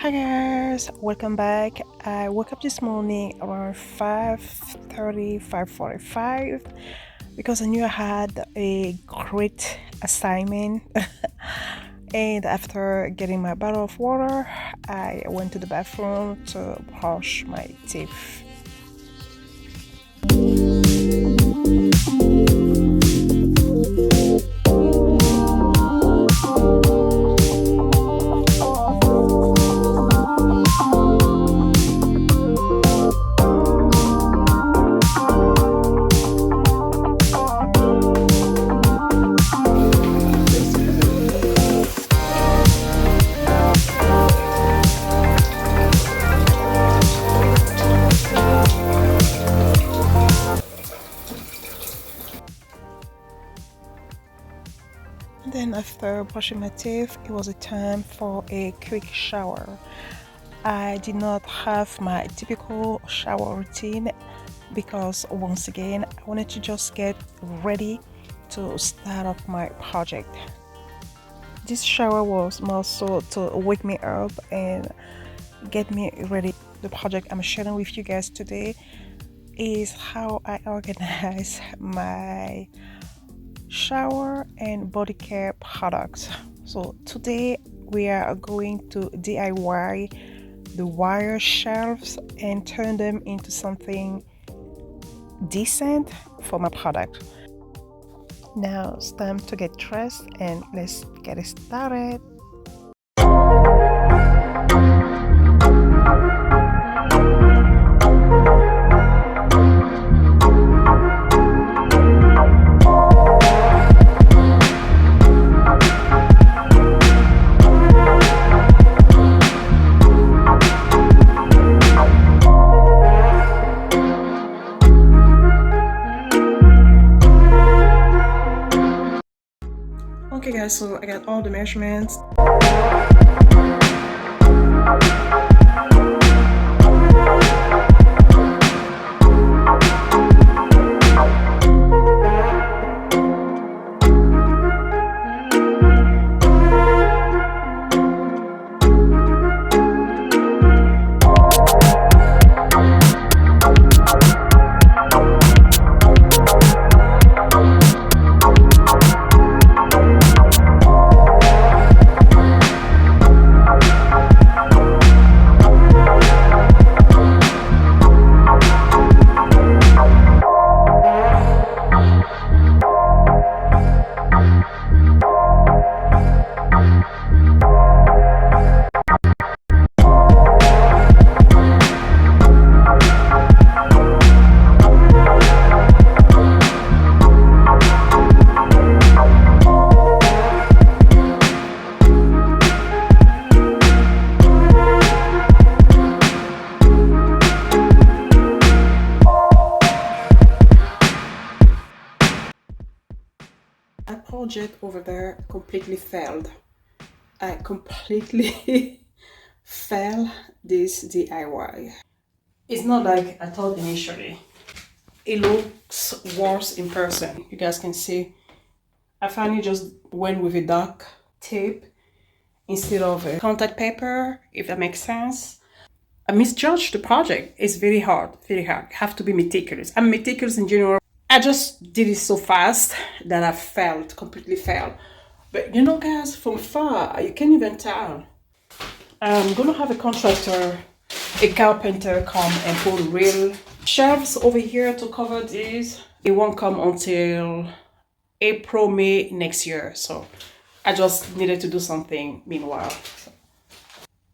Hi guys, welcome back. I woke up this morning around 5:30, 5:45 because I knew I had a great assignment. And after getting my bottle of water, I went to the bathroom to brush my teeth. Then after brushing my teeth, it was a time for a quick shower. I did not have my typical shower routine because once again I wanted to just get ready to start off my project. This shower was more so to wake me up and get me ready. The project I'm sharing with you guys today is how I organize my shower and body care products. So today we are going to DIY the wire shelves and turn them into something decent for my product. Now it's time to get dressed and let's get it started. Okay guys, so I got all the measurements. That project over there completely failed. I completely failed this DIY. It's not like I thought initially. It looks worse in person. You guys can see I finally just went with a dark tape instead of a contact paper, if that makes sense. I misjudged the project. It's very hard, very hard. You have to be meticulous. I'm meticulous in general. I just did it so fast that I failed, completely failed. But you know guys, from far, you can't even tell. I'm gonna have a contractor, a carpenter come and put real shelves over here to cover this. It won't come until April, May next year. So I just needed to do something meanwhile.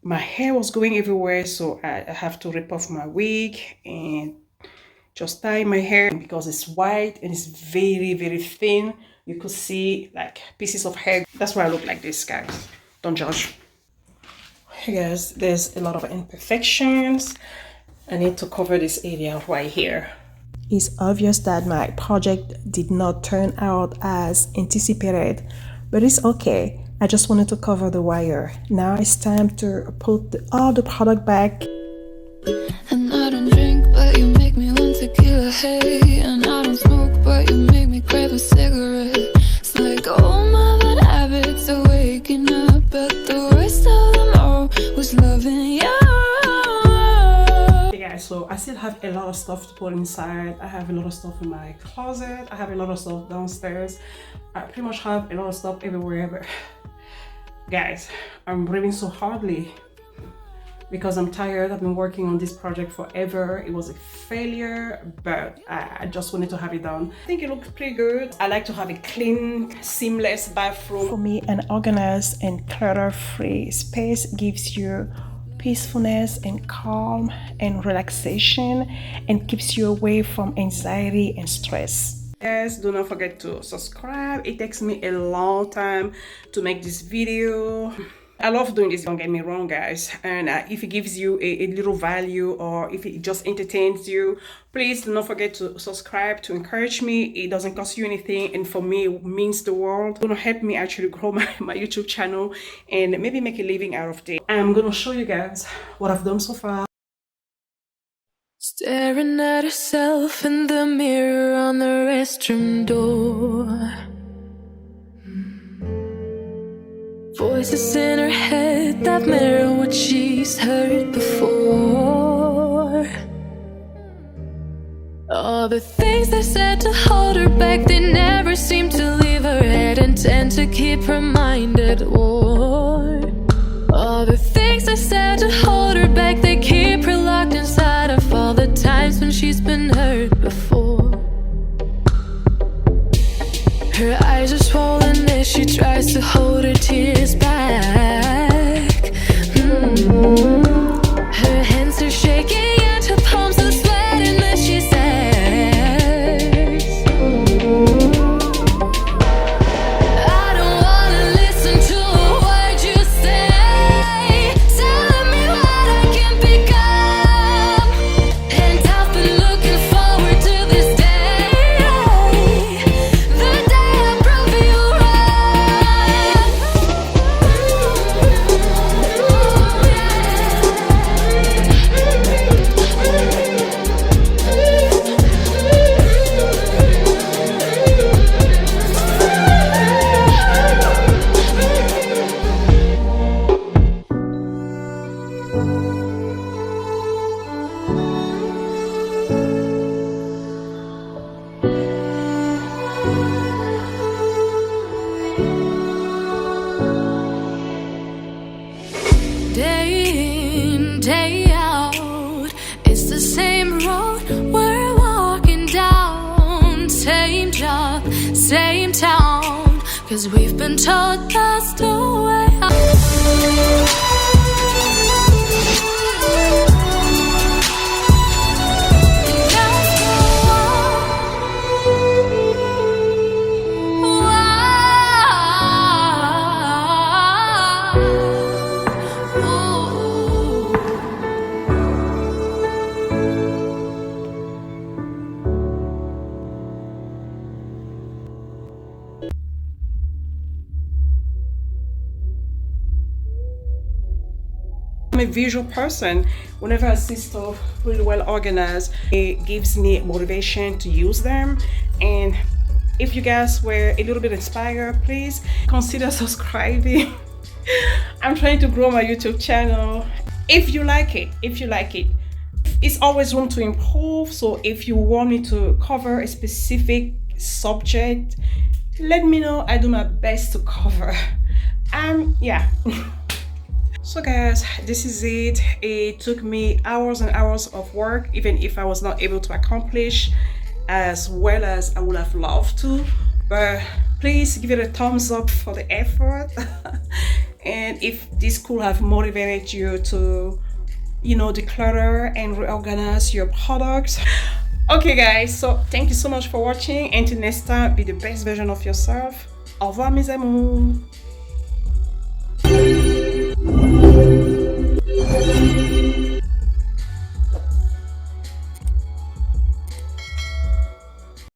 My hair was going everywhere, so I have to rip off my wig and just tie my hair because it's white and it's very, very thin. You could see like pieces of hair. That's why I look like this, guys. Don't judge. Hey guys, there's a lot of imperfections. I need to cover this area right here. It's obvious that my project did not turn out as anticipated, but it's okay. I just wanted to cover the wire. Now it's time to put all the product back. And I don't drink, but you make me want tequila, hey. And I don't smoke, but you make me crave a cigarette. It's like all my bad habits are waking up, but the worst of them all was loving So I still have a lot of stuff to put inside. I have a lot of stuff in my closet. I have a lot of stuff downstairs. I pretty much have a lot of stuff everywhere, but guys, I'm breathing so hardly because I'm tired. I've been working on this project forever. It was a failure, but I just wanted to have it done. I think it looks pretty good. I like to have a clean, seamless bathroom. For me, an organized and clutter-free space gives you peacefulness and calm and relaxation and keeps you away from anxiety and stress. Guys, do not forget to subscribe. It takes me a long time to make this video. I love doing this, don't get me wrong, guys. And if it gives you a little value or if it just entertains you, please do not forget to subscribe to encourage me. It doesn't cost you anything, and for me, it means the world. It's gonna help me actually grow my YouTube channel and maybe make a living out of it. I'm gonna show you guys what I've done so far. Staring at herself in the mirror on the restroom door. Voices in her head that mirror what she's heard before. All the things they said to hold her back, they never seem to leave her head and tend to keep her mind at war. All the things they said to hold her back, they keep her locked inside of all the times when she's been hurt before. Her eyes are swollen as she tries to hold her tears back. Her hands are shaking and her palms are sweating as she says, I don't wanna listen to a word you say, telling me what I can become. And I've been looking forward to this day, the day I prove you day in, day out, it's the same road we're walking down. Same job, same town, 'cause we've been told that's the way out. I'm a visual person. Whenever I see stuff really well organized, it gives me motivation to use them. And if you guys were a little bit inspired, please consider subscribing. I'm trying to grow my YouTube channel. If you like it, it's always room to improve. So if you want me to cover a specific subject, let me know. I do my best to cover. Yeah. So guys, this is it. It took me hours and hours of work, even if I was not able to accomplish as well as I would have loved to. But please give it a thumbs up for the effort. And if this could have motivated you to, declutter and reorganize your products. Okay guys, so thank you so much for watching. Until next time, be the best version of yourself. Au revoir mes amours.